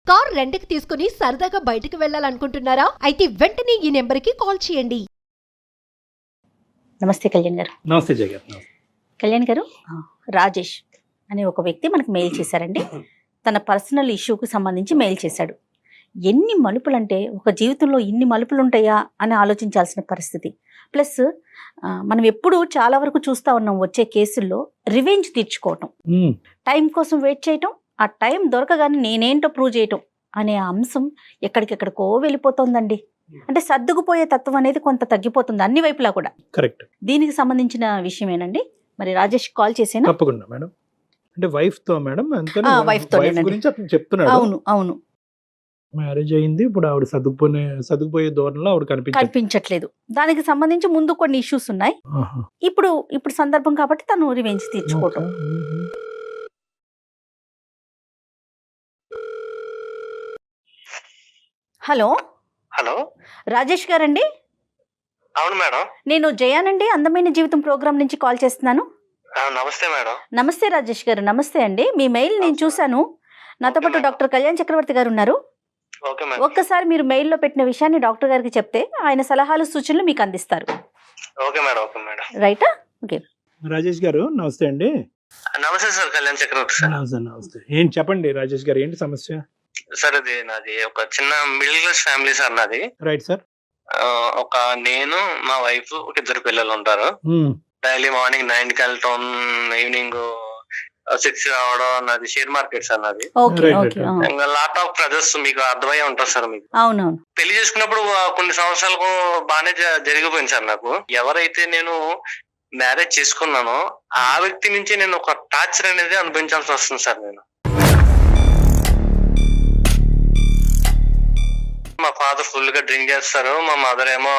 Car రెంట్‌కి తీసుకుని సరదాగా బయటకు వెళ్ళాలనుకుంటున్నారా? అయితే వెంటనే ఈ నెంబర్‌కి కాల్ చేయండి. నమస్తే కళ్యాణ్ గారు. నమస్తే జయ గారు. నమస్తే. కళ్యాణ్ గారు, రాజేష్ అనే ఒక వ్యక్తి మనకు మెయిల్ చేశారండి. తన పర్సనల్ ఇష్యూకి సంబంధించి మెయిల్ చేశాడు. ఎన్ని మలుపులు అంటే ఒక జీవితంలో ఇన్ని మలుపులు ఉంటాయా అని ఆలోచించాల్సిన పరిస్థితి. ప్లస్ మనం ఎప్పుడు చాలా వరకు చూస్తూ ఉన్నాం వచ్చే కేసుల్లో రివెంజ్ తీర్చుకోవటం, టైం కోసం వెయిట్ చేయటం, ఆ టైం దొరకగానే నేనేంటో ప్రూవ్ చేయటం అనే అంశం ఎక్కడికెక్కడికో వెళ్ళిపోతుందండి. అంటే సర్దుకుపోయే తత్వం అనేది కొంత తగ్గిపోతుంది అన్ని వైపులా కూడా. కరెక్ట్. దీనికి సంబంధించిన విషయమేనండి. మరి రాజేష్ కాల్ చేసేనా? తప్పకుండా మేడం. అంటే వైఫ్ తో మేడం, అంతేనా? వైఫ్ తో గురించి అతను చెప్తున్నాడు. అవును అవును, మ్యారేజ్ అయింది, ఇప్పుడు ఆవిడ సర్దుకుపోయే ధోరణిలో ఆవిడ కనిపించట్లేదు. దానికి సంబంధించి ముందు కొన్ని ఇష్యూస్ ఉన్నాయి. ఇప్పుడు సందర్భం కాబట్టి తను రివెంజ్ తీర్చుకోవటం. హలో హలో, రాజేష్ గారండి? అవును మేడం. నేను జయానండి, అందమైన జీవితం ప్రోగ్రామ్ నుంచి కాల్ చేస్తున్నాను. నమస్తే మేడం. నమస్తే రాజేష్ గారు. నమస్తే అండి. మీ మెయిల్ నేను చూశాను. నాతో పాటు డాక్టర్ కళ్యాణ్ చక్రవర్తి గారు ఉన్నారు. Okay madam. ఒక్కసారి మీరు మెయిల్లో పెట్టిన విషయాన్ని డాక్టర్ గారికి చెప్తే ఆయన సలహాలు సూచనలు మీకు అందిస్తారు. Okay madam. Okay madam. రైటా? ఓకే. రాజేష్ గారు నమస్తే అండి. నమస్తే సార్, కళ్యాణ్ చక్రవర్తి సార్. నమస్తే. ఏంటి చెప్పండి రాజేష్ గారు, ఏంటి సమస్య? సార్, అది నాది ఒక చిన్న మిడిల్ క్లాస్ ఫ్యామిలీ సార్ నాది. Right sir. ఒక నేను, మా వైఫ్, ఒక ఇద్దరు పిల్లలు ఉంటారు. డైలీ మార్నింగ్ 9కి వెళ్ళటం, ఈవినింగ్ 6 రావడం. నాది షేర్ మార్కెట్ సార్ నాది. ఇంకా లాట్ ఆఫ్ బ్రదర్స్, మీకు అర్థమయ్యే ఉంటుంది సార్. మీకు అవునవును. పెళ్లి చేసుకున్నప్పుడు కొన్ని సంవత్సరాలకు బాగానే జరిగిపోయింది సార్. నాకు ఎవరైతే నేను మ్యారేజ్ చేసుకున్నానో ఆ వ్యక్తి నుంచి నేను ఒక టార్చర్ అనేది అనుభవించాల్సి వస్తుంది సార్. నేను మా ఫాదర్ ఫుల్ గా డ్రింక్ చేస్తారు. మా మదర్ ఏమో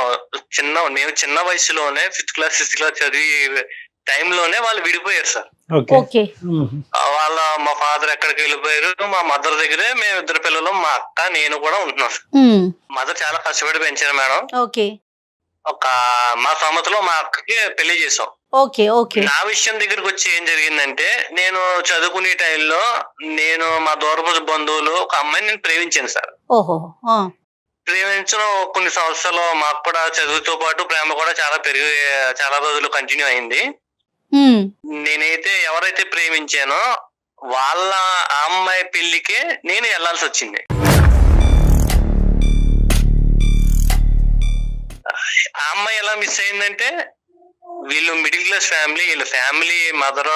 నేను చిన్న వయసులోనే 5th క్లాస్ 6th క్లాస్ చదివి టైంలోనే వాళ్ళు విడిపోయారు సార్. మా ఫాదర్ ఎక్కడికి వెళ్ళిపోయారు. మా మదర్ దగ్గరే మేము ఇద్దరు పిల్లలు, మా అక్క, నేను కూడా ఉంటున్నాం సార్. మదర్ చాలా కష్టపడి పెంచారు మేడం. ఒక మా సమతలో మా అక్కకి పెళ్లి చేసాం. నా విషయం దగ్గరకు వచ్చి ఏం జరిగిందంటే, నేను చదువుకునే టైంలో నేను మా దూరపు బంధువులు ఒక అమ్మాయిని నేను ప్రేమించాను సార్. ప్రేమించిన కొన్ని సంవత్సరాలు మాకు కూడా చదువుతో పాటు ప్రేమ కూడా చాలా రోజులు కంటిన్యూ అయింది. నేనైతే ఎవరైతే ప్రేమించానో వాళ్ళ అమ్మాయి పెళ్లికే నేను వెళ్లాల్సి వచ్చింది. ఆ అమ్మాయి ఎలా మిస్ అయిందంటే, వీళ్ళు మిడిల్ క్లాస్ ఫ్యామిలీ, వీళ్ళ ఫ్యామిలీ మదర్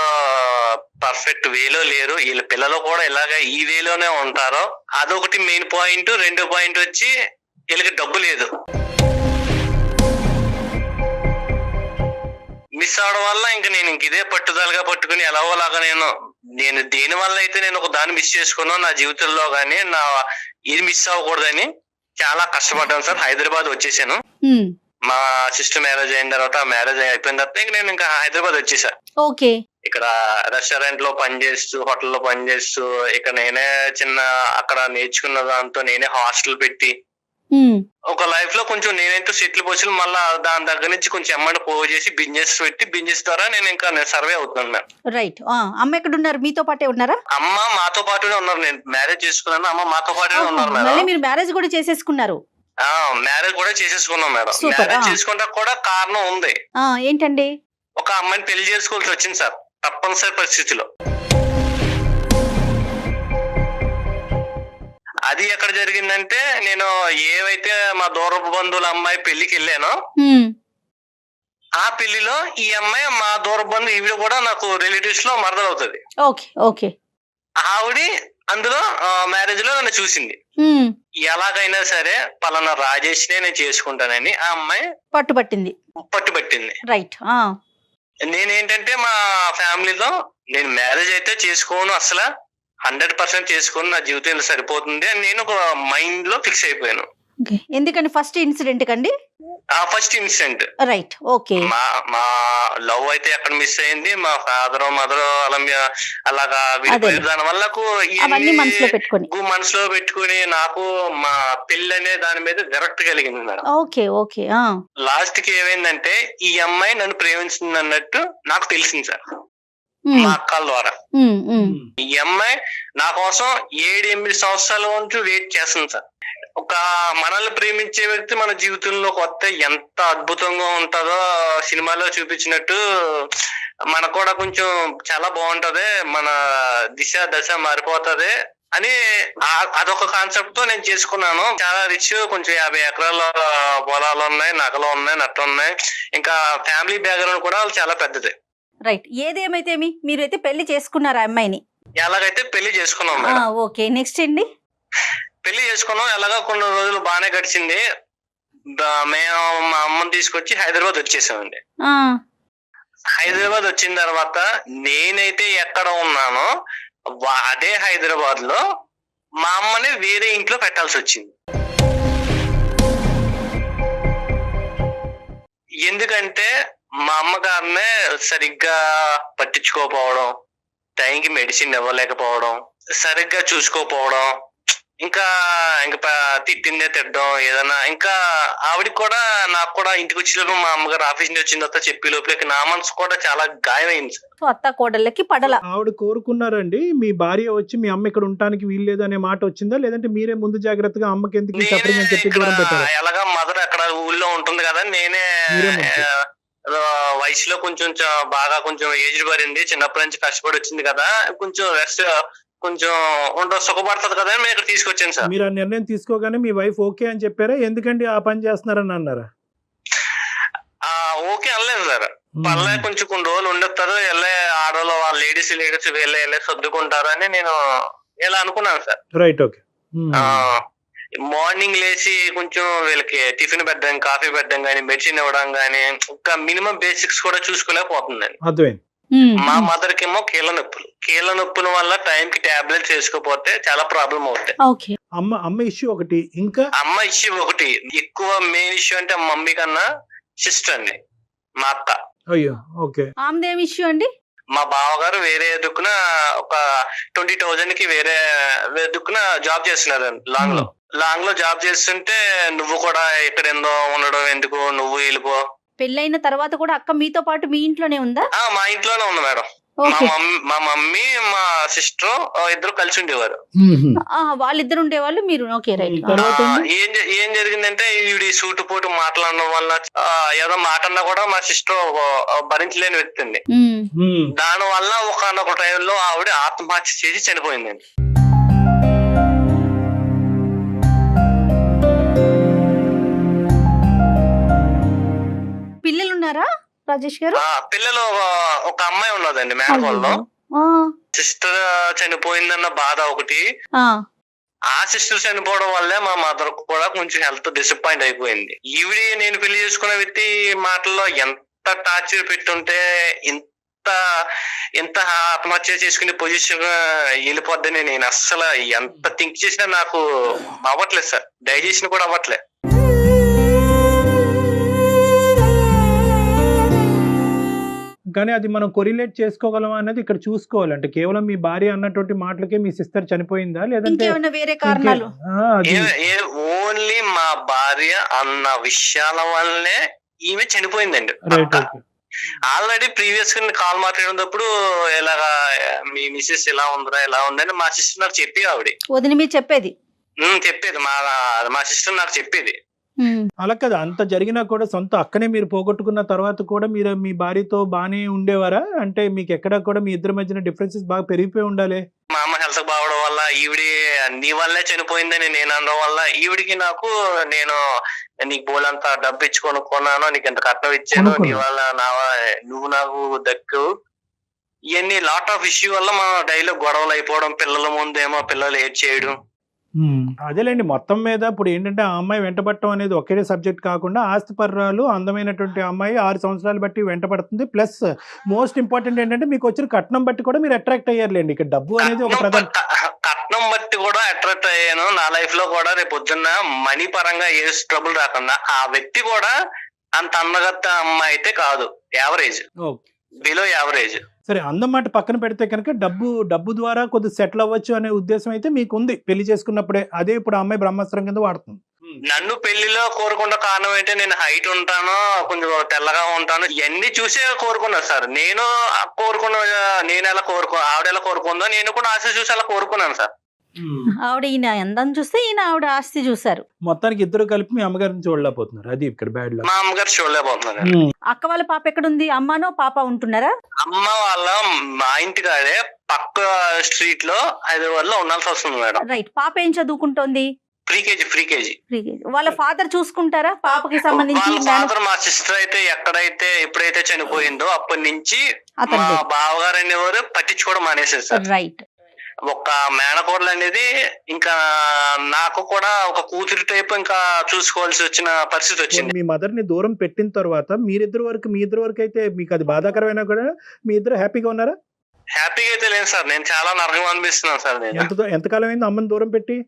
పర్ఫెక్ట్ వేలో లేరు, వీళ్ళ పిల్లలు కూడా ఇలాగా ఈ వేలోనే ఉంటారు. అదొకటి మెయిన్ పాయింట్. రెండో పాయింట్ వచ్చి వీళ్ళకి డబ్బు లేదు. మిస్ అవడం వల్ల నేను ఇదే పట్టుదలగా పట్టుకుని ఎలాగోలాగా నేను దేని వల్ల అయితే నేను ఒక దాన్ని మిస్ చేసుకున్నా నా జీవితంలో గానీ, ఇది మిస్ అవ్వకూడదని చాలా కష్టపడ్డాను సార్. హైదరాబాద్ వచ్చేసాను. మా సిస్టర్ మ్యారేజ్ అయిన తర్వాత, మ్యారేజ్ అయిపోయిన తర్వాత నేను ఇంకా హైదరాబాద్ వచ్చేసా. ఇక్కడ రెస్టారెంట్ లో పనిచేస్తూ, హోటల్లో పనిచేస్తూ, ఇక్కడ నేనే అక్కడ నేర్చుకున్న దాంతో నేనే హాస్టల్ పెట్టి ఒక లైఫ్ లో కొంచెం నేనైతే సెటిల్ పోసి, మళ్ళా దాని దగ్గర నుంచి కొంచెం అమౌంట్ పోగు చేసి బిజినెస్ పెట్టి, బిజినెస్ ద్వారా నేను సర్వే అవుతున్నాను మ్యామ్. రైట్. అమ్మ ఎక్కడ ఉన్నారు? మీతో పాటే ఉన్నారా? అమ్మ మాతో పాటునే ఉన్నారు. నేను మ్యారేజ్ చేసుకున్నాను, అమ్మ మాతో పాటునే ఉన్నారు మేడం. మీరు మ్యారేజ్ కూడా చేసేసుకున్నారు? మ్యారేజ్ కూడా చేసేసుకున్నాం మేడం. మ్యారేజ్ చేసుకుంటా కూడా కారణం ఉంది. ఏంటండి? ఒక అమ్మాయిని పెళ్లి చేసుకోవాల్సి వచ్చింది సార్, తప్పనిసరి పరిస్థితిలో. అది ఎక్కడ జరిగిందంటే, నేను ఏవైతే మా దూరపు బంధువుల అమ్మాయి పెళ్లికి వెళ్ళానో ఆ పెళ్లిలో ఈ అమ్మాయి మా దూరపు బంధువు, ఈవిడ కూడా నాకు రిలేటివ్స్ లో మరదలు అవుతుంది. ఆవిడ అందులో మ్యారేజ్ లో నన్ను చూసింది. ఎలాగైనా సరే పలానా రాజేష్ నేను చేసుకుంటానని ఆ అమ్మాయి పట్టుబట్టింది. రైట్. నేనేంటంటే మా ఫ్యామిలీలో నేను మ్యారేజ్ అయితే చేసుకోను, అసలు 100% చేసుకుని నా జీవితం సరిపోతుంది అని నేను ఒక మైండ్ లో ఫిక్స్ అయిపోయాను. ఎందుకని? ఫస్ట్ ఇన్సిడెంట్ కండి? First incident. రైట్. ఓకే. మా లవ్ అయితే ఎక్కడ మిస్ అయింది, మా ఫాదర్ మదర్ అలాగా విడిపోయారు. దాని వల్ల మనసులో పెట్టుకుని నాకు మా పెళ్లి అనే దాని మీద విరక్తి కలిగింది మేడం. లాస్ట్ కి ఏమైందంటే, ఈ అమ్మాయి నన్ను ప్రేమించింది అన్నట్టు నాకు తెలిసింది సార్. ఉమ్, మా అక్కల ద్వారా. ఉమ్, ఉమ్. ఈ అమ్మాయి నా కోసం 7-8 సంవత్సరాల నుంచి వెయిట్ చేస్తుంది సార్. ఒక మనల్ని ప్రేమించే వ్యక్తి మన జీవితంలోకి వస్తే ఎంత అద్భుతంగా ఉంటుందో సినిమాలో చూపించినట్టు మనకు కూడా కొంచెం చాలా బాగుంటది, మన దిశ దశ మారిపోతది అని అదొక కాన్సెప్ట్ తో నేను చేసుకున్నాను. చాలా రిచ్, కొంచెం 50 ఎకరాల పొలాలు ఉన్నాయి, నగలు ఉన్నాయి, నట్టు ఉన్నాయి, ఇంకా ఫ్యామిలీ బ్యాక్గ్రౌండ్ కూడా చాలా పెద్దది. రైట్, ఏదేమైతేమి మీరైతే పెళ్లి చేసుకున్నారు ఆ అమ్మాయిని. ఎలాగైతే పెళ్లి చేసుకున్నాం మేడం. ఓకే, నెక్స్ట్ అండి. పెళ్లి చేసుకున్నాం, ఎలాగా కొన్ని రోజులు బాగానే గడిచింది. మేము మా అమ్మని తీసుకొచ్చి హైదరాబాద్ వచ్చేసామండి. ఆ, హైదరాబాద్ వచ్చిన తర్వాత నేనైతే ఎక్కడ ఉన్నానో అదే హైదరాబాద్ లో మా అమ్మని వేరే ఇంట్లో పెట్టాల్సి వచ్చింది. ఎందుకంటే మా అమ్మగారినే సరిగ్గా పట్టించుకోకపోవడం, టైంకి మెడిసిన్ ఇవ్వలేకపోవడం, సరిగ్గా చూసుకోకపోవడం, ఇంకా తిట్టిందే తిట్టడం ఏదైనా. ఇంకా ఆవిడకి కూడా నాకు కూడా ఇంటికి వచ్చేటప్పుడు మా అమ్మగారు ఆఫీస్ నుంచి వచ్చిన తర్వాత చెప్పి లోపలికి నా మనసు కూడా చాలా గాయమైంది సార్. సో అత్త కోడళ్ళకి పడల. ఆవిడ కోరుకున్నారండి మీ భార్య వచ్చి మీ అమ్మ ఇక్కడ ఉండటానికి వీల్లేదు అనే మాట వచ్చిందా, లేదంటే మీరే ముందు జాగ్రత్తగా అమ్మకి ఎందుకు సపరేట్ అని చెప్పి దూరం పెట్టారా? ఎలాగా మదర్ అక్కడ ఊళ్ళో ఉంటుంది కదా, నేనే వయసులో కొంచెం బాగా కొంచెం ఏజ్ పడింది, చిన్నప్పటి నుంచి కష్టపడి వచ్చింది కదా, కొంచెం రెస్ట్ కొంచెం సుఖపడుతుంది కదా మేము ఇక్కడ తీసుకొచ్చాను సార్. మీరు ఆ నిర్ణయం తీసుకోగానే మీ వైఫ్ ఓకే అని చెప్పారా, ఎందుకండి ఆ పని చేస్తున్నారని అన్నారా? ఓకే అనలేదు సార్. పర్లే కొంచెం కొన్ని రోజులు ఉండొస్తారు, వెళ్ళే ఆడవాళ్ళు వాళ్ళ లేడీస్ వెళ్ళే సర్దుకుంటారు అని నేను ఇలా అనుకున్నాను సార్. Right, okay. మార్నింగ్ లేచి కొంచెం వీళ్ళకి టిఫిన్ పెట్టడం, కాఫీ పెట్టడం గానీ, మెడిసిన్ ఇవ్వడం గానీ, ఒక మినిమం బేసిక్స్ కూడా చూసుకోలేకపోతుందండి. అర్థమైంది. మా మదర్ కేమో కీళ్ళ నొప్పుల వల్ల టైం కి టాబ్లెట్స్ వేసుకోపోతే చాలా ప్రాబ్లం అవుతాయి. అమ్మ ఇష్యూ ఒకటి, ఇంకా అమ్మ ఇష్యూ ఒకటి, ఎక్కువ మెయిన్ ఇష్యూ అంటే మమ్మీ కన్నా సిస్టర్ అండి, మా అక్క. అయ్యో, ఓకే. ఆమెదేం ఇష్యూ అండి? మా బావగారు వేరే దుక్కున ఒక 20,000 కి వేరే దుక్కున జాబ్ చేస్తున్నారు లాంగ్ లో జాబ్ చేస్తుంటే, నువ్వు కూడా ఇక్కడ ఎందో ఉండడం ఎందుకు, నువ్వు వెళ్ళిపో. పెళ్ళైన తర్వాత కూడా అక్క మీతో పాటు మీ ఇంట్లోనే ఉందా? మా ఇంట్లోనే ఉంది మేడం. మా మమ్మీ మా సిస్టర్ ఇద్దరు కలిసి ఉండేవారు. వాళ్ళిద్దరు ఉండేవాళ్ళు, మీరు. Okay, right. ఏం జరిగిందంటే ఈవిడి సూటుపోటు మాట్లాడడం వల్ల ఏదో మాట అన్నా కూడా మా సిస్టర్ భరించలేని వ్యక్తి అండి. దాని వల్ల ఒకనొక టైంలో ఆవిడ ఆత్మహత్య చేసి చనిపోయిందండి. పిల్లలు ఉన్నారా రాజేష్ గారు? పిల్లలు ఒక అమ్మాయి ఉన్నదండి మేనకోళ్ళలో. సిస్టర్ చనిపోయిందన్న బాధ ఒకటి, ఆ సిస్టర్ చనిపోవడం వల్లే మా మదర్ కూడా కొంచెం హెల్త్ డిసప్పాయింట్ అయిపోయింది. ఈవిడి నేను పెళ్లి చేసుకున్న వ్యక్తి మాటల్లో ఎంత టార్చర్ పెట్టుంటే ఎంత ఆత్మహత్య చేసుకునే పొజిషన్ వెళ్ళిపోద్దని నేను అస్సలు ఎంత థింక్ చేసినా నాకు అవ్వట్లేదు సార్, డైజెషన్ కూడా అవ్వట్లేదు. కానీ అది మనం కొరిలేట్ చేసుకోగలమా అనేది ఇక్కడ చూసుకోవాలి. అంటే కేవలం మీ భార్య అన్నటువంటి మాటలకే మీ సిస్టర్ చనిపోయిందా, లేదంటే వేరే కారణాలు? ఓన్లీ మా భార్య అన్న విషయాల వల్లనే ఈమె చనిపోయిందండి. ఆల్రెడీ ప్రీవియస్ గా కాల్ మాట్లాడినప్పుడు ఇలాగా మీ మిస్సెస్ ఇలా ఉందిరా ఇలా ఉందని మా సిస్టర్ నాకు చెప్పి ఆవిడ వదిన మీరు చెప్పేది మా సిస్టర్ నాకు చెప్పేది. అలా కదా, అంత జరిగినా కూడా సొంత అక్కనే మీరు పోగొట్టుకున్న తర్వాత కూడా మీరు మీ భార్యతో బానే ఉండేవారా? అంటే మీకు ఎక్కడ కూడా మీ ఇద్దరి మధ్యన డిఫరెన్సెస్ బాగా పెరిగిపోయి ఉండాలి. మా అమ్మ హెల్త్ బాగోవడం వల్ల, ఈవిడి నీ వల్లే చనిపోయిందని నేను అనడం వల్ల, ఈవిడికి నాకు నేను నీకు బోలంతా డబ్బు ఇచ్చి కొనుక్కున్నాను, నీకు ఎంత కట్నం ఇచ్చాను, నీ వల్ల నువ్వు నాకు దక్కు, ఇవన్నీ లాట్ ఆఫ్ ఇష్యూ వల్ల మా డైలో గొడవలు అయిపోవడం, పిల్లల ముందేమో పిల్లలు ఏడ్ చేయడం. అదేలేండి, మొత్తం మీద ఇప్పుడు ఏంటంటే ఆ అమ్మాయి వెంటబడటం అనేది ఒకే సబ్జెక్ట్ కాకుండా ఆస్తిపర్రాలు అందమైనటువంటి అమ్మాయి 6 సంవత్సరాలు బట్టి వెంటబడుతుంది. ప్లస్ మోస్ట్ ఇంపార్టెంట్ ఏంటంటే మీకు వచ్చిన కట్నం బట్టి కూడా మీరు అట్రాక్ట్ అయ్యారులేండి. ఇక్కడ డబ్బు అనేది ఒక ప్రధాన కట్నం బట్టి కూడా అట్రాక్ట్ అయ్యాను. నా లైఫ్ లో కూడా రేపు పొద్దున్న మనీ పరంగా ఏ ట్రబుల్ రాకుండా, ఆ వ్యక్తి కూడా అంత అందగత్త అమ్మాయి అయితే కాదు, యావరేజ్, బిలో యావరేజ్. సరే, అందం మాట పక్కన పెడితే కనుక డబ్బు ద్వారా కొద్దిగా సెటిల్ అవ్వచ్చు అనే ఉద్దేశం అయితే మీకు ఉంది పెళ్లి చేసుకున్నప్పుడే. అదే ఇప్పుడు అమ్మాయి బ్రహ్మాస్త్రం కింద వాడుతుంది. నన్ను పెళ్లిలో కోరుకున్న కారణం ఏంటంటే నేను హైట్ ఉంటాను, కొంచెం తెల్లగా ఉంటాను, ఇవన్నీ చూసే కోరుకున్నా సార్. నేను నేను ఎలా ఆవిడ ఎలా కోరుకుందో నేను కూడా ఆశ చూసి అలా కోరుకున్నాను సార్. ఆవిడ ఈయన అందం చూస్తే ఈయన ఆవిడ ఆస్తి చూసారు. మొత్తానికి ఇద్దరు కలిపి మీ అమ్మగారిని చూడలేకపోతున్నారు, అది ఇక్కడ బ్యాడ్ లక్. మా అమ్మగారు చూడలేకపోతున్నారు. అక్క వాళ్ళ పాప ఎక్కడుంది? అమ్మానో పాప ఉంటున్నారా? అమ్మ వాళ్ళ మా ఇంటి కాడే పక్క స్ట్రీట్ లో హైదరాబాద్ లో ఉండాల్సి వస్తుంది మేడం. రైట్. పాప ఏం చదువుకుంటోంది? Pre KG. వాళ్ళ ఫాదర్ చూసుకుంటారా పాపకి సంబంధించి? వాళ్ళ ఫాదర్ మా సిస్టర్ అయితే ఎప్పుడైతే చనిపోయిందో అప్పటి నుంచి మా బావగారు అనేవారు పట్టించుకోవడం మానేసారు సార్. రైట్. ఒక మేనకోడలు అనేది ఇంకా నాకు కూడా ఒక కూతురి టైప్ ఇంకా చూసుకోవాల్సి వచ్చిన పరిస్థితి వచ్చింది. మీ మదర్ ని దూరం పెట్టిన తర్వాత మీ ఇద్దరు వరకు అయితే మీకు అది బాధాకరమైనా కూడా మీ ఇద్దరు హ్యాపీగా ఉన్నారా? హ్యాపీగా అయితే లేదు సార్, నేను చాలా నరకం అనిపిస్తున్నాను సార్. నేను ఎంతకాలం అయింది అమ్మని దూరం పెట్టి?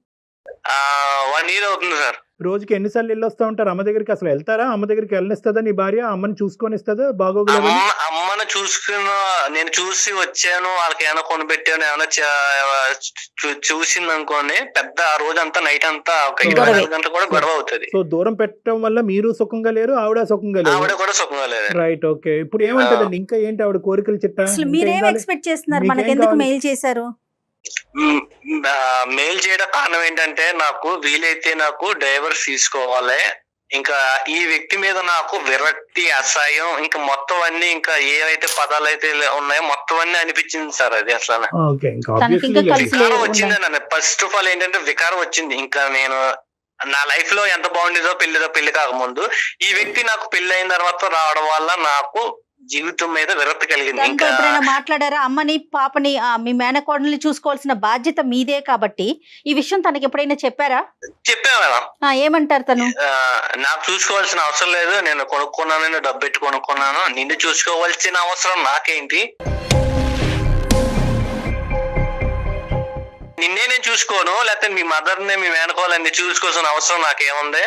1 year అవుతుంది సార్. రోజుకి ఎన్నిసార్లు వెళ్ళి వస్తా ఉంటారు అమ్మ దగ్గరికి? అసలు వెళ్తారా? అమ్మ దగ్గరికి వెళ్ళనిస్తుందా నీ భార్య? అమ్మని చూసుకొని ఇస్తుందా? బాగోగులు అమ్మను నేను చూసి వచ్చాను, వాళ్ళకి ఏమైనా కొనిపెట్టాను, ఏమైనా చూసింది అనుకోండి, పెద్ద ఆ రోజంతా నైట్ అంతా ఒక 24 గంటలు కూడా గొడవ అవుతుంది. సో దూరం పెట్టడం వల్ల మీరు సుఖంగా లేరు, ఆవిడ సుఖంగా లేరు. ఆవిడ కూడా సుఖంగా లేదు. రైట్. ఓకే. ఇప్పుడు ఏమంటదండి? ఇంకా ఏంటి ఆవిడ కోరికలు చిట్టా? అసలు మీరేం ఎక్స్పెక్ట్ చేస్తున్నారు? మనకి ఎందుకు మెయిల్ చేశారు? మెయిల్ చేయడం కారణం ఏంటంటే నాకు వీలైతే నాకు డైవర్స్ తీసుకోవాలి, ఇంకా ఈ వ్యక్తి మీద నాకు విరక్తి, అసహ్యం, ఇంకా మొత్తం అన్ని ఇంకా ఏవైతే పదాలు అయితే ఉన్నాయో మొత్తం అన్ని అనిపించింది సార్. అది అసలు వికారం వచ్చింది నన్ను. ఫస్ట్ ఆఫ్ ఆల్ ఏంటంటే వికారం వచ్చింది. ఇంకా నేను నా లైఫ్ లో ఎంత బాగుండేదో పెళ్లి కాకముందు, ఈ వ్యక్తి నాకు పెళ్లి అయిన తర్వాత రావడం వల్ల నాకు జీవితం మీద విరక్తి కలిగింది. ఇంకా ఎప్పుడైనా మాట్లాడారా? అమ్మని పాపని మీ మేనకోడల్ని చూసుకోవాల్సిన బాధ్యత మీదే కాబట్టి ఈ విషయం తనకి ఎప్పుడైనా చెప్పారా? చెప్పా మేడం. ఏమంటారు తను? నాకు చూసుకోవాల్సిన అవసరం లేదు, నేను కొనుక్కున్నాను, డబ్బు పెట్టి కొనుక్కున్నాను, నిన్ను చూసుకోవాల్సిన అవసరం నాకేంటి, నిన్నే నేను చూసుకోను, లేకపోతే మీ మదర్ ని మీ మేనకోవాలని చూసుకోవాల్సిన అవసరం నాకేముంది?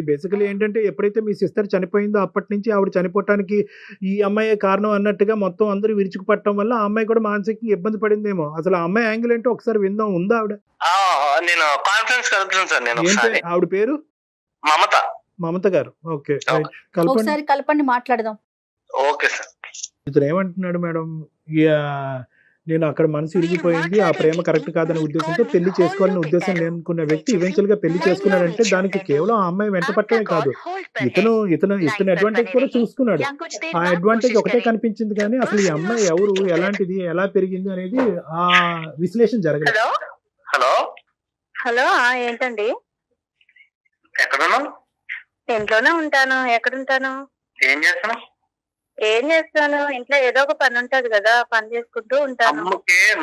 బేసికలీ ఏంటంటే ఎప్పుడైతే మీ సిస్టర్ చనిపోయిందో అప్పటి నుంచి ఆవిడ చనిపోవటానికి ఈ అమ్మాయి కారణం అన్నట్టుగా మొత్తం అందరూ విరుచుకుపట్టడం వల్ల ఆ అమ్మాయి కూడా మానసికంగా ఇబ్బంది పడిందేమో. అసలు ఆ అమ్మాయి యాంగిల్ ఏంటో ఒకసారి విందాం. ఉందా ఆవిడ? నేను కాన్ఫరెన్స్ కలుపుతాను సార్. నేను ఆవిడ పేరు మమత గారు. ఓకే. ఒకసారి కలపండి, మాట్లాడదాం. Okay sir. ఇతను ఏమంటున్నాడు మేడం? నేను అక్కడ మనసు ఇరిగిపోయింది, ఆ ప్రేమ కరెక్ట్ కాదనే ఉద్దేశంతో పెళ్లి చేసుకోవాలనే ఉద్దేశం లేనుకున్న వ్యక్తి ఈవెన్చువల్ గా పెళ్లి చేసుకున్నాడంటే దానికి కేవలం ఆ అమ్మాయి వెంట పట్టడమే కాదు, ఇతను అడ్వాంటేజ్ కూడా చూసుకున్నాడు. ఆ అడ్వాంటేజ్ ఒకటే కనిపించింది కానీ అసలు ఈ అమ్మాయి ఎవరు, ఎలాంటిది, ఎలా పెరిగింది అనేది ఆ విశ్లేషణ జరగలేదు. హలో ఏంటండి? ఎక్కడున్నావు? ఇంట్లోనే ఉంటాను. ఎక్కడుంటాను? ఏం చేస్తాను? ఇంట్లో ఏదో ఒక పని ఉంటది కదా, పని చేసుకుంటూ ఉంటాను.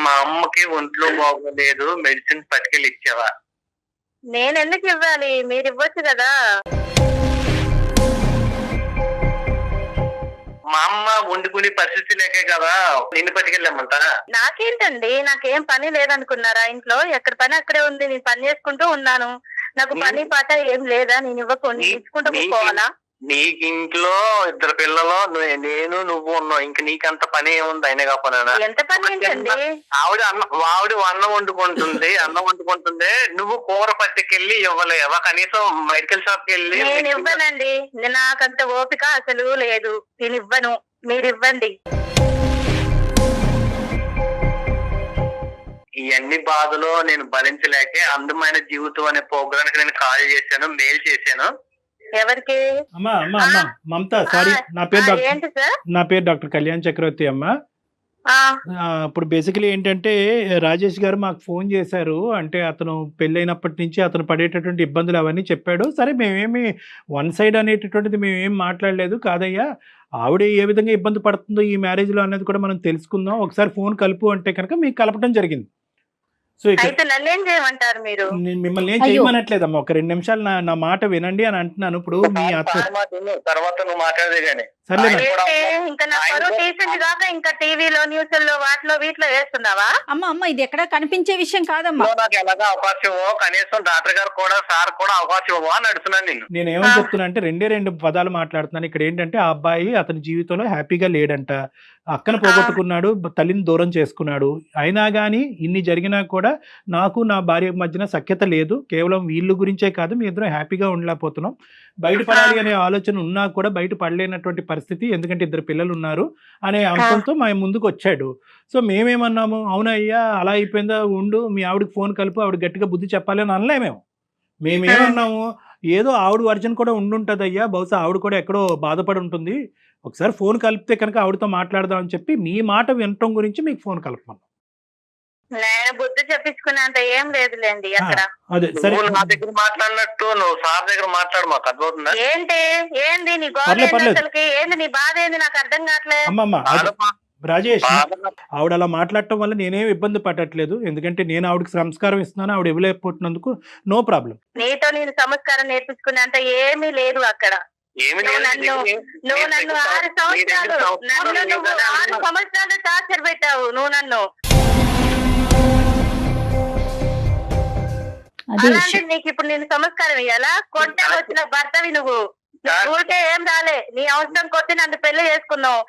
మా అమ్మకి ఒంట్లో బాగోలేదు, మెడిసిన్ పట్టుకెళ్ళి ఇచ్చావా? నేను ఎందుకు ఇవ్వాలి? మీరు ఇవ్వచ్చు కదా. మా అమ్మ వండుకునే పరిస్థితి లేకే కదా నిన్ను పట్టుకెళ్ళమంటా. నాకేంటండి, నాకేం పని లేదనుకున్నారా? ఇంట్లో ఎక్కడ పని అక్కడే ఉంది, నేను పని చేసుకుంటూ ఉన్నాను. నాకు పని పాట ఏం లేదా? నేను ఇచ్చుకుంటూ పోవాలా? నీకు ఇంట్లో 2 పిల్లలు, నేను నువ్వు ఉన్నావు, ఇంక నీకంత పని ఏముంది? అయినా కాకపోయినా ఎంత పని ఏంటండి? ఆవిడ అన్నం వండుకుంటుంది, నువ్వు కూర పట్టుకెళ్ళి ఇవ్వలేవా? కనీసం మెడికల్ షాప్ కి వెళ్ళి. నేను ఇవ్వనండి, నాకంత ఓపిక అసలు లేదు, నేను ఇవ్వను, మీరు ఇవ్వండి. ఇవన్నీ బాధలు నేను భరించలేకే అందమైన జీవితం అనే ప్రోగ్రామ్ నేను కాల్ చేశాను, మెయిల్ చేశాను. ఎవరికి? మమత, సారీ, నా పేరు డాక్టర్ కళ్యాణ్ చక్రవర్తి అమ్మ. ఇప్పుడు బేసికలీ ఏంటంటే రాజేష్ గారు మాకు ఫోన్ చేశారు. అంటే అతను పెళ్ళైనప్పటి నుంచి అతను పడేటటువంటి ఇబ్బందులు అవన్నీ చెప్పాడు. సరే, మేమేమి వన్ సైడ్ అనేటటువంటిది మేమేం మాట్లాడలేదు కాదయ్యా, ఆవిడ ఏ విధంగా ఇబ్బంది పడుతుందో ఈ మ్యారేజ్లో అనేది కూడా మనం తెలుసుకుందాం, ఒకసారి ఫోన్ కలుపు అంటే కనుక మీకు కలపడం జరిగింది. సో నేను మిమ్మల్ని ఏం చేయమనట్లేదమ్మా, ఒక 2 నిమిషాలు నా మాట వినండి అని అంటున్నాను. ఇప్పుడు మీ అత్త తర్వాత నువ్వు మాట్లాడదే గానీ. సర్లే ఆయన కూడా- ఏంటి ఇంకా నా ఆయన పరువు కూడా- తీసింది కాక ఇంకా టీవీలో న్యూస్లో వాటిలో వీటిలో వేస్తున్నావా? అమ్మ ఇది ఎక్కడ కనిపించే విషయం కాదమ్మా. నాకు ఎలాగో అవకాశం ఇవ్వో, కనీసం డాక్టర్ గారు కూడా సార్ కూడా అవకాశం ఇవ్వో అని అడుగుతున్నాను నిన్ను. నేను ఏమని చెప్తున్నా అంటే రెండు పదాలు మాట్లాడుతున్నాను ఇక్కడ. ఏంటంటే ఆ అబ్బాయి అతని జీవితంలో హ్యాపీగా లేడంట, అక్కను పోగొట్టుకున్నాడు, తల్లిని దూరం చేసుకున్నాడు. అయినా కానీ ఇన్ని జరిగినా కూడా నాకు నా భార్య మధ్యన సఖ్యత లేదు, కేవలం వీళ్ళు గురించే కాదు, మీ ఇద్దరం హ్యాపీగా ఉండలేకపోతున్నాం, బయటపడాలి అనే ఆలోచన ఉన్నా కూడా బయట పడలేనటువంటి పరిస్థితి, ఎందుకంటే 2 పిల్లలు ఉన్నారు అనే అంశంతో మా ముందుకు వచ్చాడు. సో మేమేమన్నాము, అవునయ్యా అలా అయిపోయిందా, ఉండు మీ ఆవిడకి ఫోన్ కలుపు, ఆవిడ గట్టిగా బుద్ధి చెప్పాలి అని అనలేమేము. మేమేమన్నాము, ఏదో ఆవిడ వర్జన్ కూడా ఉండుంటుంది అయ్యా, బహుశా ఆవిడ కూడా ఎక్కడో బాధపడి ఉంటుంది, ఒకసారి ఫోన్ కలిపితే కనుక ఆవిడతో మాట్లాడదాం అని చెప్పి మీ మాట వినటం గురించి మీకు ఫోన్ కలపమన్నాం. నేను బుద్ధి చెప్పించుకునేంత ఏం లేదులేండి అక్కడ. అదే సరే, నువ్వు నా దగ్గర మాట్లాడినట్టు నువ్వు సార్ దగ్గర మాట్లాడు, మాకు అర్థమవుతుందా? ఏంది నీ గోడ పర్లేదు, పర్లేదు. అసలుకి ఏంది నీ బాధ ఏంది నాకు అర్థం కావట్లేదు. అమ్మమ్మ అది రాజేష్, బాధ- ఆవిడ అలా మాట్లాడటం వల్ల నేనేం ఇబ్బంది పడట్లేదు, ఎందుకంటే నేను ఆవిడకి సంస్కారం ఇస్తున్నాను, ఆవిడ ఇవ్వలేకపోతున్నందుకు నో ప్రాబ్లం. నీతో నేను సంస్కారం నేర్పించుకునేంత ఏమీ లేదు అక్కడ. ఏమి నువ్వు లేదు, నన్ను నీ- నువ్వు నీ నన్ను దగ్గర 6 నీ దగ్గర సంవత్సరాలు సంస్కారం నన్ను నువ్వు లేదని 6 అన్నాను. సంవత్సరాలు టార్చర్ పెట్టావు నువ్వు నన్ను. అది అలాంటి నీకు ఇప్పుడు నేను సంస్కారం ఇయ్యాలా? కొట్టే వచ్చిన భర్తవి నువ్వు. నువ్వు ఊరికే ఏం రాలే, నీ అవసరం కొద్ది నన్ను పెళ్లి చేసుకున్నావు.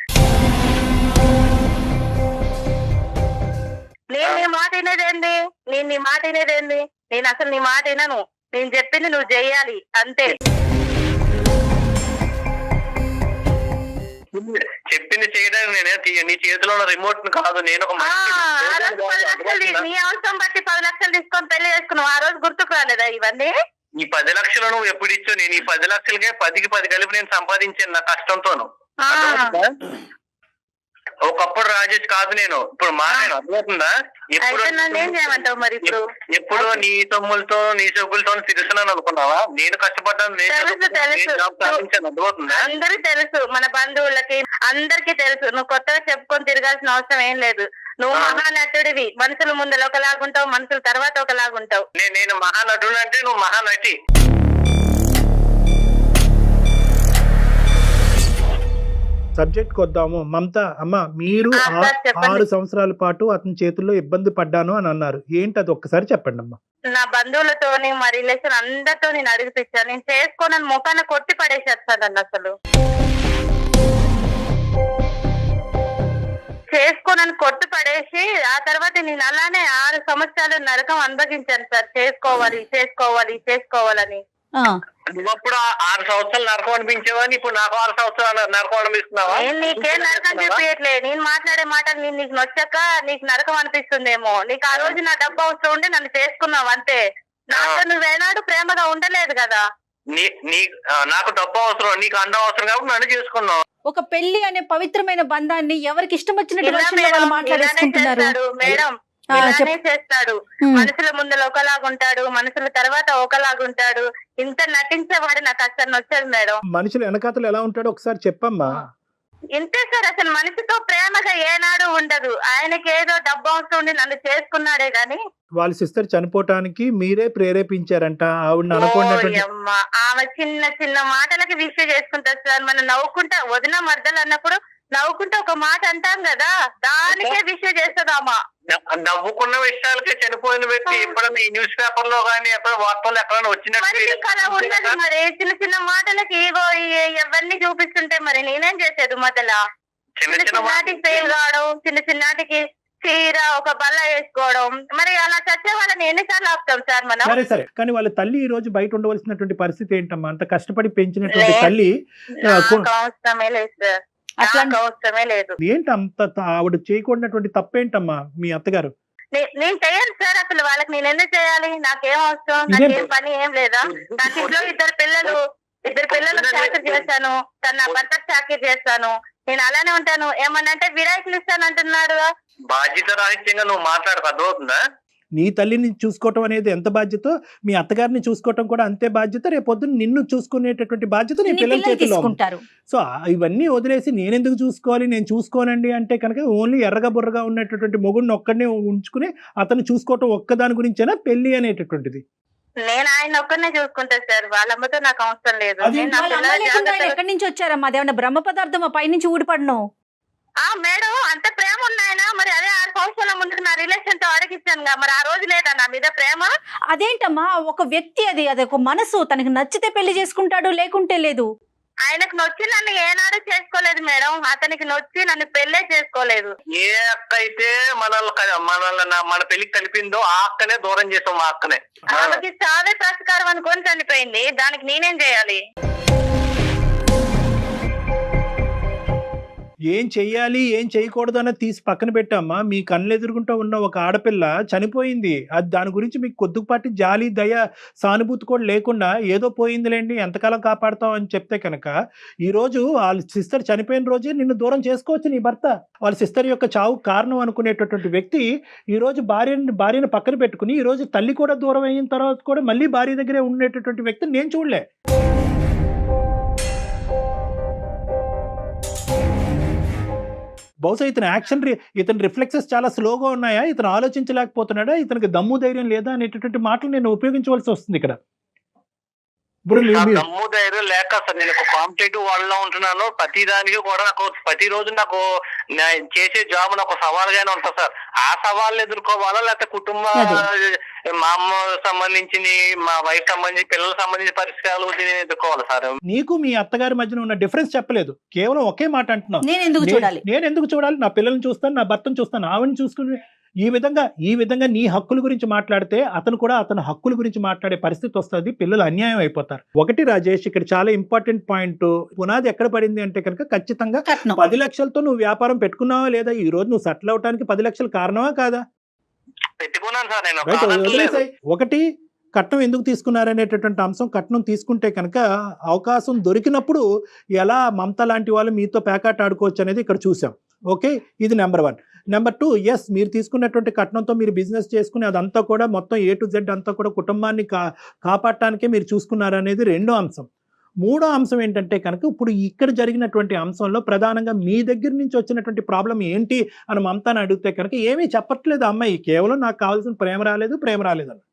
నేను నీ మాట వినేదేంది? నేను నీ మాట వినేదేంది? నేను అసలు నీ మాట వినను. నేను చెప్పింది నువ్వు చెయ్యాలి అంతే. చెప్పింది చేయడానికి నేనే నీ చేతిలో ఉన్న రిమోట్ కాదు, నేను ఒక ఆ రోజు 10 లక్షలు నీ అవసరం బట్టి 10 లక్షలు తీసుకొని పెళ్లి చేసుకున్నావు. ఆ రోజు గుర్తుకు రాలేదా ఇవన్నీ? ఈ 10 లక్షలు నువ్వు ఎప్పుడు ఇచ్చావు? నేను ఈ 10 లక్షలకే 10కి 10 కలిపి నేను సంపాదించాను నా కష్టంతోను. ఆ. అర్థమవుతుందా? ఒకప్పుడు రాజేష్ కాదు నేను, ఇప్పుడు మారాను. అర్థమవుతుందా? ఎప్పుడు అయితే నన్ను ఏం చేయమంటావు మరి ఇప్పుడు? ఎప్పుడు నీ తమ్ములతో నీ సొగ్గులతో తిరుగుతున్నాను అనుకున్నావా? నేను కష్టపడ్డాను, నేను తెలుసు, చదువుకున్నాను, తెలుసు. నేను జాబ్ సాధించాను. అర్థమవుతుందా? అందరికి తెలుసు, మన బంధువులకి అందరికి తెలుసు. నువ్వు కొత్తగా చెప్పుకొని తిరగాల్సిన అవసరం ఏం లేదు. నువ్వు మహానటుడివి. మనుషుల ముందర ఒకలాగుంటావు, మనుషుల తర్వాత ఒకలాగుంటావు. నేను మహానటుడు అంటే నువ్వు మహానటి. సబ్జెక్ట్కి వద్దాము. మమత అమ్మ, మీరు సార్ చెప్పండి. 6 సంవత్సరాల పాటు అతని చేతుల్లో ఇబ్బంది పడ్డాను అని అన్నారు, ఏంటి అది ఒక్కసారి చెప్పండి అమ్మా. నా బంధువులతోని మా రిలేషన్ అందరితో నేను అడిగిపించాను. నేను చేసుకోనని ముఖాన కొట్టి పడేసాను సార్ నన్ను. అసలు చేసుకోనని కొట్టి పడేసి ఆ తర్వాత నేను అలానే 6 సంవత్సరాలు నరకం అనుభవించాను సార్. చేసుకోవాలని. నువ్వప్పుడు 6 సంవత్సరాలు నరకం అనిపించేవాని, ఇప్పుడు నాకు 6 సంవత్సరాలు నరకం అనిపిస్తున్నావా? నేను నీకేం నరకం చెప్పట్లే. నేను మాట్లాడే మాటలు నీకు నొచ్చాక నీకు నరకం అనిపిస్తుందేమో. నీకు ఆ రోజు నా డబ్బు అవసరం ఉండి నన్ను చేసుకున్నావు అంతే. నాతో నువ్వేనాడు ప్రేమగా ఉండలేదు కదా. నాకు డబ్బు అవసరం, నీకు అందం అవసరం కాబట్టి నన్ను చేసుకున్నావు. ఒక పెళ్లి అనే పవిత్రమైన బంధాన్ని ఎవరికి ఇష్టం వచ్చినట్టు ఇలా version లో మేడం, వాళ్ళు ఇలానే మాట్లాడేసుకుంటున్నారు. చేస్తాడు మేడం, ఇలానే చేస్తాడు. మనుషుల ముందర ఒకలాగుంటాడు, మనుషుల తర్వాత ఒకలాగుంటాడు. ఇంత నటించేవాడు నాకు అసలు నచ్చదు మేడం. మనుషులు వెనకాతలు ఎలా ఉంటాడో ఒకసారి చెప్పమ్మా. ఇంతే సార్, అసలు మనిషితో ప్రేమగా ఏనాడు ఉండదు. ఆయనకి ఏదో డబ్బు అవసరం ఉండి నన్ను చేసుకున్నాడే గాని. వాళ్ళ సిస్టర్ చనిపోవటానికి మీరే ప్రేరేపించారంట, ఆవిడని అనుకున్నటువంటి ఓయమ్మ, ఆమె చిన్న చిన్న మాటలకి విషయం చేసుకుంటారు సార్. మనం నవ్వుకుంటా వదిన మర్దలు అన్నప్పుడు నవ్వుకుంటా ఒక మాట అంటాం కదా, దానికే విషయం చేస్తుందామా. నవ్వుకున్న విషయాలకే చనిపోయిన వ్యక్తి ఎప్పుడైనా ఈ న్యూస్ పేపర్ లో కానీ ఎక్కడ వార్తల్లో ఎక్కడైనా మరి కళ ఉండదు. వచ్చినట్టు మరి చిన్న చిన్న మాటలకి ఇగో ఇవన్నీ చూపిస్తుంటే మరి నేనేం చేసేది? మొదల చిన్న చిన్న చిన్న చిన్నటికి ఫెయిల్ కావడం, చిన్న చిన్నటికి చీర ఒక బల్ల వేసుకోవడం, మరి అలా చచ్చే వాళ్ళని ఎన్నిసార్లు ఆపుతాం సార్ మనం? సరే కానీ వాళ్ళ తల్లి ఈ రోజు బయట ఉండవలసినటువంటి పరిస్థితి ఏంటమ్మా? అంత కష్టపడి పెంచినటువంటి తల్లి నాకు అవసరమే లేదు సార్, అట్లా నాకు అవసరమే లేదు. ఏంటి అంత ఆవిడ చేయకూడనటువంటి తప్పేంటమ్మా మీ అత్తగారు? నేను చెయ్యను సార్. అసలు వాళ్ళకి నేను ఎందుకు చేయాలి? నాకేం అవసరం? నాకేం పని ఏం లేదా? నాకు ఇంట్లో ఇద్దరు పిల్లలు చాకరీ చేశాను, నా భర్త చాకరీ చేస్తాను. నేను అలానే ఉంటాను. ఏమన్నంటే విడాకులు ఇస్తాను అంటున్నాడు. బాధ్యత రాహిత్యంగా నువ్వు మాట్లాడక అర్థమవుతుందా? నీ తల్లిని చూసుకోవటం అనేది ఎంత బాధ్యత, మీ అత్తగారిని చూసుకోవటం కూడా అంతే బాధ్యత. రేపొద్దున నిన్ను చూసుకునేటటువంటి బాధ్యత నీ నీ పిల్లల పిల్లలు చేతిలో ఉంది. తీసుకుంటారు. సో ఇవన్నీ వదిలేసి నేనెందుకు చూసుకోవాలి, నేను చూసుకోనండి అంటే కనుక ఓన్లీ ఎర్రగా బుర్రగా ఉన్నటువంటి మొగుడిని ఒక్కడనే ఉంచుకుని అతను చూసుకోవటం ఒక్కదాని గురించేనా పెళ్లి అనేటటువంటిది? నేను ఆయన ఒక్కరినే చూసుకుంటా సార్, వాళ్ళ అమ్మతో నాకు అవసరం లేదు. అది నేను నా వాళ్ళ అమ్మ పిల్లల లేకుండా ఆయన జాగ్రత్తగా- ఎక్కడి నుంచి వచ్చారమ్మా? అదేమన్నా బ్రహ్మ పదార్థమా పైనుంచి ఊడిపడను? మేడం అంత ప్రేమ ఉన్నాయన, మరి అదే 6 సంవత్సరాల ముందుకు నా రిలేషన్ తో అడిగిస్తాను, మరి ఆ రోజు లేదా నా మీద ప్రేమ? అదేంటమ్మా, ఒక వ్యక్తి, అది ఒక మనసు, తనకి నచ్చితే పెళ్లి చేసుకుంటాడు, లేకుంటే లేదు. ఆయనకు నొచ్చి నన్ను ఏనాడు చేసుకోలేదు మేడం, అతనికి నొచ్చి నన్ను పెళ్ళే చేసుకోలేదు. ఏ అక్క అయితే మన పెళ్లికి కలిపిందో ఆ అక్కనే దూరం చేసాం, మా అక్కనే. ఆమెకి చావే ప్రస్కారం అనుకొని చనిపోయింది, దానికి నేనేం చేయాలి? ఏం చెయ్యాలి ఏం చేయకూడదు అన్నది తీసి పక్కన పెట్టామ్మా. మీ కళ్ళు ఎదురుగుంటూ ఉన్న ఒక ఆడపిల్ల చనిపోయింది. అది దాని గురించి మీకు కొద్దిపాటి జాలి దయ సానుభూతి కూడా లేకుండా ఏదో పోయిందిలేండి ఎంతకాలం కాపాడుతాం అని చెప్తే కనుక ఈరోజు వాళ్ళ సిస్టర్ చనిపోయిన రోజే నిన్ను దూరం చేసుకోవచ్చు నీ భర్త. వాళ్ళ సిస్టర్ యొక్క చావు కారణం అనుకునేటటువంటి వ్యక్తి ఈరోజు భార్యను పక్కన పెట్టుకుని ఈరోజు తల్లి కూడా దూరం అయిన తర్వాత కూడా మళ్ళీ భార్య దగ్గరే ఉండేటటువంటి వ్యక్తిని నేను చూడలే. బహుశా ఇతని రిఫ్లెక్సెస్ చాలా స్లోగా ఉన్నాయా, ఇతను ఆలోచించలేకపోతున్నాడా, ఇతనికి దమ్ము ధైర్యం లేదా అనేటటువంటి మాటలు నేను ఉపయోగించవలసి వస్తుంది ఇక్కడ. ఇప్పుడు దమ్ము ధైర్యం లేక సార్ నేను ఒక కాంపిటేటివ్ వాళ్ళలో ఉంటున్నాను. ప్రతి దానికి కూడా నాకు ప్రతిరోజు నాకు చేసే జాబ్ నాకు సవాల్గానే ఉంటుంది సార్. ఆ సవాళ్ళు ఎదుర్కోవాలా, లేకపోతే కుటుంబ మా అమ్మ సంబంధించింది, మా వైఫ్ సంబంధించి, పిల్లలకు సంబంధించిన పరిస్థితులు నేను ఎదుర్కోవాలి సార్. నీకు మీ అత్తగారి మధ్యన ఉన్న డిఫరెన్స్ చెప్పలేదు, కేవలం ఒకే మాట అంటున్నావు, నేను ఎందుకు చూడాలి, నా పిల్లల్ని చూస్తాను, నా భర్తను చూస్తాను, ఆవిడని చూసుకుని ఈ విధంగా నీ హక్కుల గురించి మాట్లాడితే అతను కూడా అతని హక్కుల గురించి మాట్లాడే పరిస్థితి వస్తుంది, పిల్లలు అన్యాయం అయిపోతారు. ఒకటి రాజేష్, ఇక్కడ చాలా ఇంపార్టెంట్ పాయింట్, పునాది ఎక్కడ పడింది అంటే కనుక ఖచ్చితంగా 10 లక్షలతో నువ్వు వ్యాపారం పెట్టుకున్నావా లేదా, ఈ రోజు నువ్వు సెటిల్ అవడానికి 10 లక్షలు కారణమా కాదా? పెట్టుకున్నాను సార్ నేను. ఒకటి కట్నం ఎందుకు తీసుకున్నారనేటటువంటి అంశం. కట్నం తీసుకుంటే కనుక అవకాశం దొరికినప్పుడు ఎలా మమత లాంటి వాళ్ళు మీతో పేకాట ఆడుకోవచ్చు అనేది ఇక్కడ చూసాం. ఓకే, ఇది నెంబర్ 1. నెంబర్ 2, ఎస్ మీరు తీసుకున్నటువంటి కట్నంతో మీరు బిజినెస్ చేసుకుని అదంతా కూడా మొత్తం A to Z అంతా కూడా కుటుంబాన్ని కాపాడటానికే మీరు చూసుకున్నారనేది రెండో అంశం. మూడో అంశం ఏంటంటే కనుక ఇప్పుడు ఇక్కడ జరిగినటువంటి అంశంలో ప్రధానంగా మీ దగ్గర నుంచి వచ్చినటువంటి ప్రాబ్లం ఏంటి అని మమతాని అడిగితే కనుక ఏమీ చెప్పట్లేదు అమ్మాయి, కేవలం నాకు కావాల్సిన ప్రేమ రాలేదు అన్నట్టు.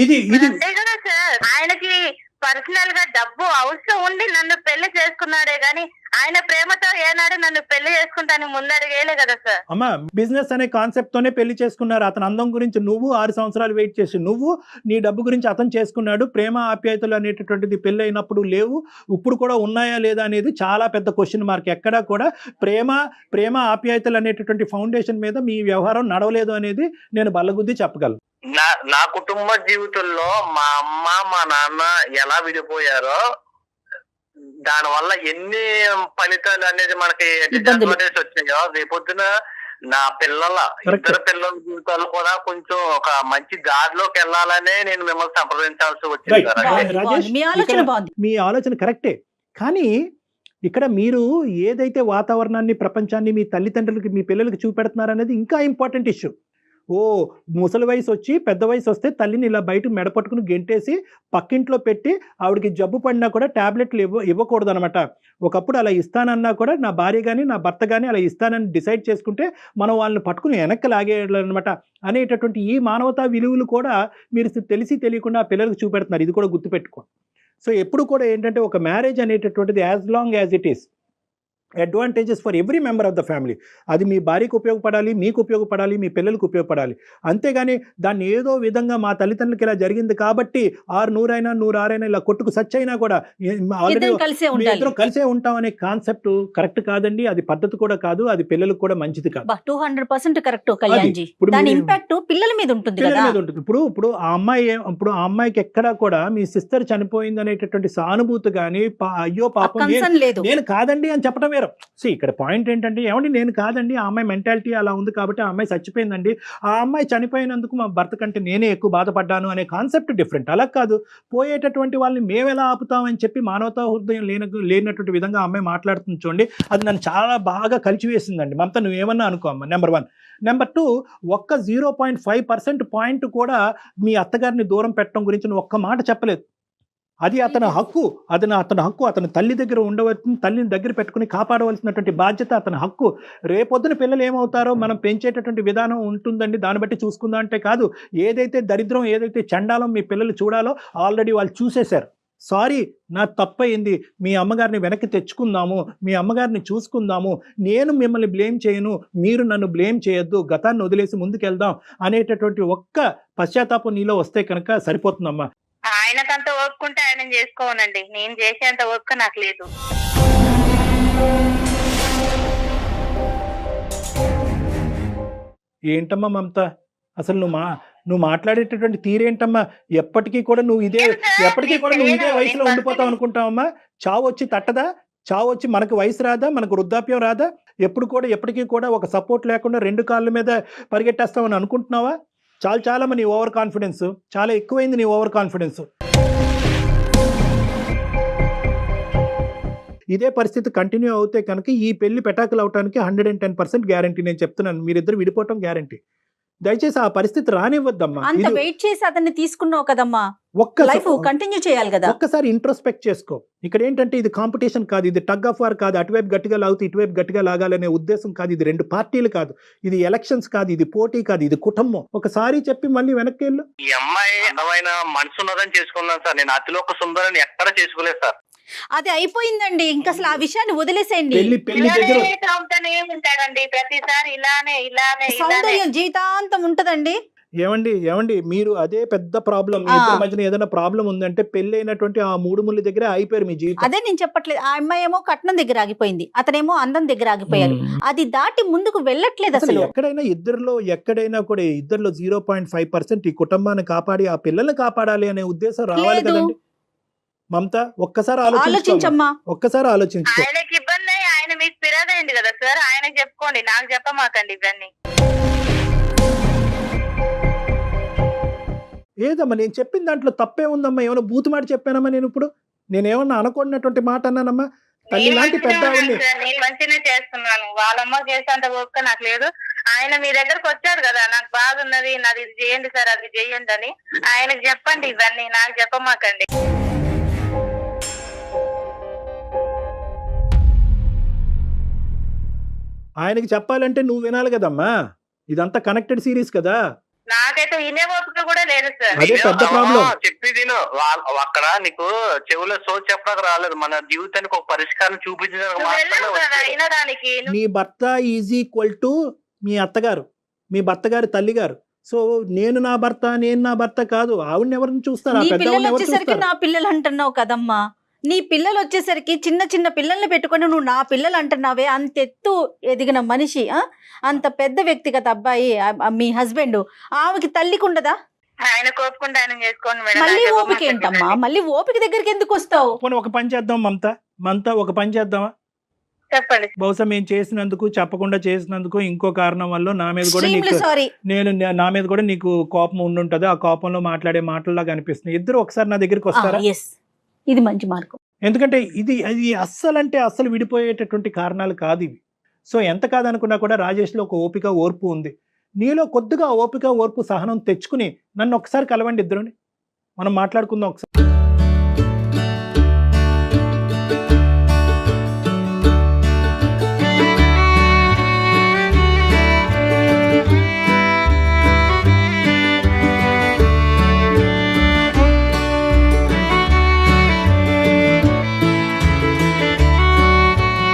ఇది అంతే కదా సార్, ఆయనకి పర్సనల్ గా డబ్బు అవసరం ఉండి నన్ను పెళ్లి చేసుకున్నాడే గాని ఆయన ప్రేమతో ఏనాడు నన్ను పెళ్లి చేసుకుంటాను ముందడిగేలే కదా సార్. అమ్మా, బిజినెస్ అనే కాన్సెప్ట్ తోనే పెళ్లి చేసుకున్నారు. అతని అందం గురించి నువ్వు 6 సంవత్సరాలు వెయిట్ చేసి నువ్వు నీ డబ్బు గురించి అతను చేసుకున్నాడు. ప్రేమ ఆప్యాయతలు అనేటటువంటిది పెళ్లి అయినప్పుడు లేవు, ఇప్పుడు కూడా ఉన్నాయా లేదా అనేది చాలా పెద్ద క్వశ్చన్ మార్క్. ఎక్కడా కూడా ప్రేమ ఆప్యాయతలు అనేటటువంటి ఫౌండేషన్ మీద మీ వ్యవహారం నడవలేదు అనేది నేను బల్లగుద్ది చెప్పగలను. నా కుటుంబ జీవితంలో మా అమ్మ మా నాన్న ఎలా విడిపోయారో దాని వల్ల ఎన్ని ఫలితాలు అనేది మనకి డిసడ్వాంటేజ్ వచ్చాయో, రేపొద్దున నా ఇద్దరు పిల్లల జీవితాలు కూడా కొంచెం ఒక మంచి దారిలోకి వెళ్ళాలనే నేను మిమ్మల్ని సంప్రదించాల్సి వచ్చింది. మీ ఆలోచన కరెక్టే, కానీ ఇక్కడ మీరు ఏదైతే వాతావరణాన్ని ప్రపంచాన్ని మీ తల్లిదండ్రులకి మీ పిల్లలకి చూపెడుతున్నారనేది ఇంకా ఇంపార్టెంట్ ఇష్యూ. ముసలి వయసు వచ్చి పెద్ద వయసు వస్తే తల్లిని ఇలా బయటకు మెడపట్టుకుని గెంటేసి పక్కింట్లో పెట్టి ఆవిడకి జబ్బు పడినా కూడా ట్యాబ్లెట్లు ఇవ్వకూడదు అనమాట. ఒకప్పుడు అలా ఇస్తానన్నా కూడా నా భార్య కానీ నా భర్త కానీ అలా ఇస్తానని డిసైడ్ చేసుకుంటే మనం వాళ్ళని పట్టుకుని వెనక్కి లాగేయాలన్నమాట అనేటటువంటి ఈ మానవతా విలువలు కూడా మీరు తెలిసి తెలియకుండా ఆ పిల్లలకు చూపెడుతున్నారు. ఇది కూడా గుర్తుపెట్టుకోండి. సో ఎప్పుడు కూడా ఏంటంటే ఒక మ్యారేజ్ అనేటటువంటిది as long as it is advantages for every member of the family. అది మీ భార్యకు ఉపయోగపడాలి, మీకు ఉపయోగపడాలి, మీ పిల్లలకు ఉపయోగపడాలి. అంతేగాని దాన్ని ఏదో విధంగా మా తల్లిదండ్రులకి ఇలా జరిగింది కాబట్టి 100 106 ఇలా కొట్టుకు సచ్చైనా కూడా ఇద్దరం కలిసే ఉంటాం అనే కాన్సెప్ట్ కరెక్ట్ కాదండి. అది పద్ధతి కూడా కాదు, అది పిల్లలకు కూడా మంచిది కాదు. 200% కరెక్ట్ కళ్యాణ్జీ. దాని ఇంపాక్ట్ పిల్లల మీద ఉంటుంది. ఇప్పుడు ఆ అమ్మాయికి ఎక్కడా కూడా మీ సిస్టర్ చనిపోయింది అనేటటువంటి సానుభూతి కానీ అయ్యో పాపం నేను కాదండి అని చెప్పడం వేరు. సో ఇక్కడ పాయింట్ ఏంటంటే ఏమండి నేను కాదండి, ఆ అమ్మాయి మెంటాలిటీ అలా ఉంది కాబట్టి ఆ అమ్మాయి చచ్చిపోయిందండి, ఆ అమ్మాయి చనిపోయినందుకు మా భర్త కంటే నేనే ఎక్కువ బాధపడ్డాను అనే కాన్సెప్ట్ డిఫరెంట్. అలా కాదు, పోయేటటువంటి వాళ్ళని మేము ఎలా ఆపుతామని చెప్పి మానవతా హృదయం లేనటువంటి విధంగా ఆ అమ్మాయి మాట్లాడుతుంది చూడండి. అది నన్ను చాలా బాగా కలిచివేసిందండి. మమత నువ్వేమన్నా అనుకో అమ్మ. నెంబర్ 1. నెంబర్ 2, ఒక్క 0.5% పాయింట్ కూడా మీ అత్తగారిని దూరం పెట్టడం గురించి నువ్వు ఒక్క మాట చెప్పలేదు. అది అతని హక్కు, అతని హక్కు. అతని తల్లి దగ్గర ఉండవలసిన, తల్లిని దగ్గర పెట్టుకుని కాపాడవలసినటువంటి బాధ్యత అతని హక్కు. రేపొద్దున పిల్లలు ఏమవుతారో మనం పెంచేటటువంటి విధానం ఉంటుందండి, దాన్ని బట్టి చూసుకుందాం అంటే కాదు. ఏదైతే దరిద్రం, ఏదైతే చండాలం మీ పిల్లలు చూడాలో ఆల్రెడీ వాళ్ళు చూసేశారు. సారీ, నా తప్పయింది, మీ అమ్మగారిని వెనక్కి తెచ్చుకుందాము, మీ అమ్మగారిని చూసుకుందాము, నేను మిమ్మల్ని బ్లేమ్ చేయను, మీరు నన్ను బ్లేమ్ చేయొద్దు, గతాన్ని వదిలేసి ముందుకెళ్దాం అనేటటువంటి ఒక్క పశ్చాత్తాపం నీలో వస్తే కనుక సరిపోతుందమ్మా. ఆయనకంత ఓపుకుంటే ఆయన చేసుకోనండి, నేను చేసేంత ఓపిక నాకు లేదు. ఏంటమ్మా మమత, అసలు నువ్వు మాట్లాడేటటువంటి తీరేంటమ్మా? ఎప్పటికీ కూడా నువ్వు ఇదే వయసులో ఉండిపోతావు అనుకుంటావమ్మా? చావు వచ్చి తట్టదా? చావు వచ్చి మనకు వయసు రాదా? మనకు వృద్ధాప్యం రాదా? ఎప్పటికీ కూడా ఒక సపోర్ట్ లేకుండా 2 కాళ్ళ మీద పరిగెట్టేస్తామని అనుకుంటున్నావా? చాలమ్మా నీ ఓవర్ కాన్ఫిడెన్స్, చాలా ఎక్కువైంది నీ ఓవర్ కాన్ఫిడెన్స్. ఇదే పరిస్థితి కంటిన్యూ అవుతే కనుక ఈ పెళ్లి పెటాకులు అవడానికి 110% గ్యారంటీ. నేను చెప్తున్నాను, మీరిద్దరు విడిపోవటం గ్యారంటీ. దయచేసి ఆ పరిస్థితి రానివ్వద్దమ్మా. అంత వెయిట్ చేసి అతన్ని తీసుకున్నావు కదమ్మా, లైఫ్ కంటిన్యూ చేయాలి కదా. ఒక్కసారి ఇంట్రోస్పెక్ట్ చేసుకో. ఇక్కడ ఏంటంటే ఇది కాంపిటీషన్ కాదు, ఇది టగ్ ఆఫ్ వార్ కాదు, అటువైపు గట్టిగా లాగుతూ ఇటువైపు గట్టిగా లాగాలనే ఉద్దేశం కాదు. ఇది 2 పార్టీలు కాదు, ఇది ఎలక్షన్స్ కాదు, ఇది పోటీ కాదు, ఇది కుటుంబం. ఒకసారి చెప్పి మళ్ళీ వెనక్కి వెళ్ళు. ఈ అమ్మాయి ఏమైనా మనసు ఉన్నదని చేసుకున్నాను సార్. నేను అతిలోక సుందరని ఎక్కడ చేసుకోలేదు సార్. అది అయిపోయిందండి, ఇంకా అసలు ఆ విషయాన్ని వదిలేసేయండి. పెళ్లి దగ్గర ఉంటాడండి ప్రతిసారి ఇలానే సౌందర్యం జీవితాంతం ఉంటదండి. ఏమండి మీరు అదే పెద్ద ప్రాబ్లం. మీ ఇద్దరి మధ్యన ఏదైనా ప్రాబ్లం ఉందంటే పెళ్లి అయినటువంటి ఆ 3 ముళ్ళ దగ్గర అయిపోయారు మీ జీవితం. అదే నేను చెప్పట్లేదు, ఆ అమ్మాయి ఏమో కట్నం దగ్గర ఆగిపోయింది, అతనేమో అందం దగ్గర ఆగిపోయారు. అది దాటి ముందుకు వెళ్ళట్లేదు అసలు. ఎక్కడైనా కూడా ఇద్దరిలో 0.5% ఈ కుటుంబాన్ని కాపాడి ఆ పిల్లల్ని కాపాడాలి అనే ఉద్దేశం రావాలి కదండి. మమత, ఒక్కసారి ఆలోచించమ్మా, ఒక్కసారి ఆలోచించుకో. ఆయనకి ఇబ్బంది, ఆయన మీకు ఫిర్యాదు కదా సార్, ఆయన చెప్పుకోండి, నాకు చెప్పమాకండి ఇవన్నీ. ఏదమ్మా నేను చెప్పిన దాంట్లో తప్పే ఉందమ్మా? ఏమైనా బూతుమాట చెప్పానమ్మా? నేనేమన్నా అనుకున్నటువంటి మాట అన్నానమ్మా? తల్లి లాంటి పెద్ద నేను మంచిగానే చేస్తున్నాను, వాళ్ళమ్మ చేసేంత ఓపిక నాకు లేదు. ఆయన మీ దగ్గరకు వచ్చాడు కదా, నాకు బాధ ఉన్నది, నాది ఇది చేయండి సార్, అది చేయండి అని. ఆయనకు చెప్పండి ఇవన్నీ, నాకు చెప్పమాకండి. ఆయనకి చెప్పాలంటే నువ్వు వినాలి కదమ్మా, ఇదంతా కనెక్టెడ్ సిరీస్ కదా. నాకైతే వినే ఓపిక కూడా లేదు సార్. అదే పెద్ద ప్రాబ్లం. చెప్పి అక్కడ నీకు చెవులో సోచ్ చెప్పడానికి రాలేదు, మన జీవితానికి ఒక పరిష్కారం చూపించడానికి. నీ భర్త ఈజ్ ఈక్వల్ టు మీ అత్తగారు, మీ భర్త గారి తల్లి గారు. సో నేను నా భర్త కాదు. ఆవిడని ఎవరిని చూస్తారు? నా పిల్లలు అంటున్నావు కదమ్మా, నీ పిల్లలు వచ్చేసరికి చిన్న పిల్లల్ని పెట్టుకొని నువ్వు నా పిల్లలు అంటున్నావే. అంత ఎత్తు ఎదిగిన మనిషి, అంత పెద్ద వ్యక్తిగత అబ్బాయి మీ హస్బెండ్, ఆమెకి తల్లికి ఉండదా? ఆయన కోపుకుంటే ఆయన చేసుకోండి. మళ్ళీ ఓపిక ఏంటమ్మా? మళ్ళీ ఓపిక దగ్గరికి ఎందుకు వస్తావు? ఒక పని చేద్దాం మమత, ఒక పని చేద్దామా? చెప్పండి. బహుశా మేము చేసినందుకు, చెప్పకుండా చేసినందుకు ఇంకో కారణం వల్ల నా మీద కూడా నీకు కోపం ఉండుంటది. ఆ కోపంలో మాట్లాడే మాటల్లాగా అనిపిస్తుంది. ఇద్దరు ఒకసారి నా దగ్గరికి వస్తారా? ఇది మంచి మార్గం. ఎందుకంటే ఇది అస్సలు విడిపోయేటటువంటి కారణాలు కాదు ఇవి. సో ఎంత కాదనుకున్నా కూడా రాజేష్లో ఒక ఓపిక, ఓర్పు ఉంది. నీలో కొద్దిగా ఓపిక, ఓర్పు, సహనం తెచ్చుకుని నన్ను ఒకసారి కలవండి, ఇద్దరుని మనం మాట్లాడుకుందాం ఒకసారి.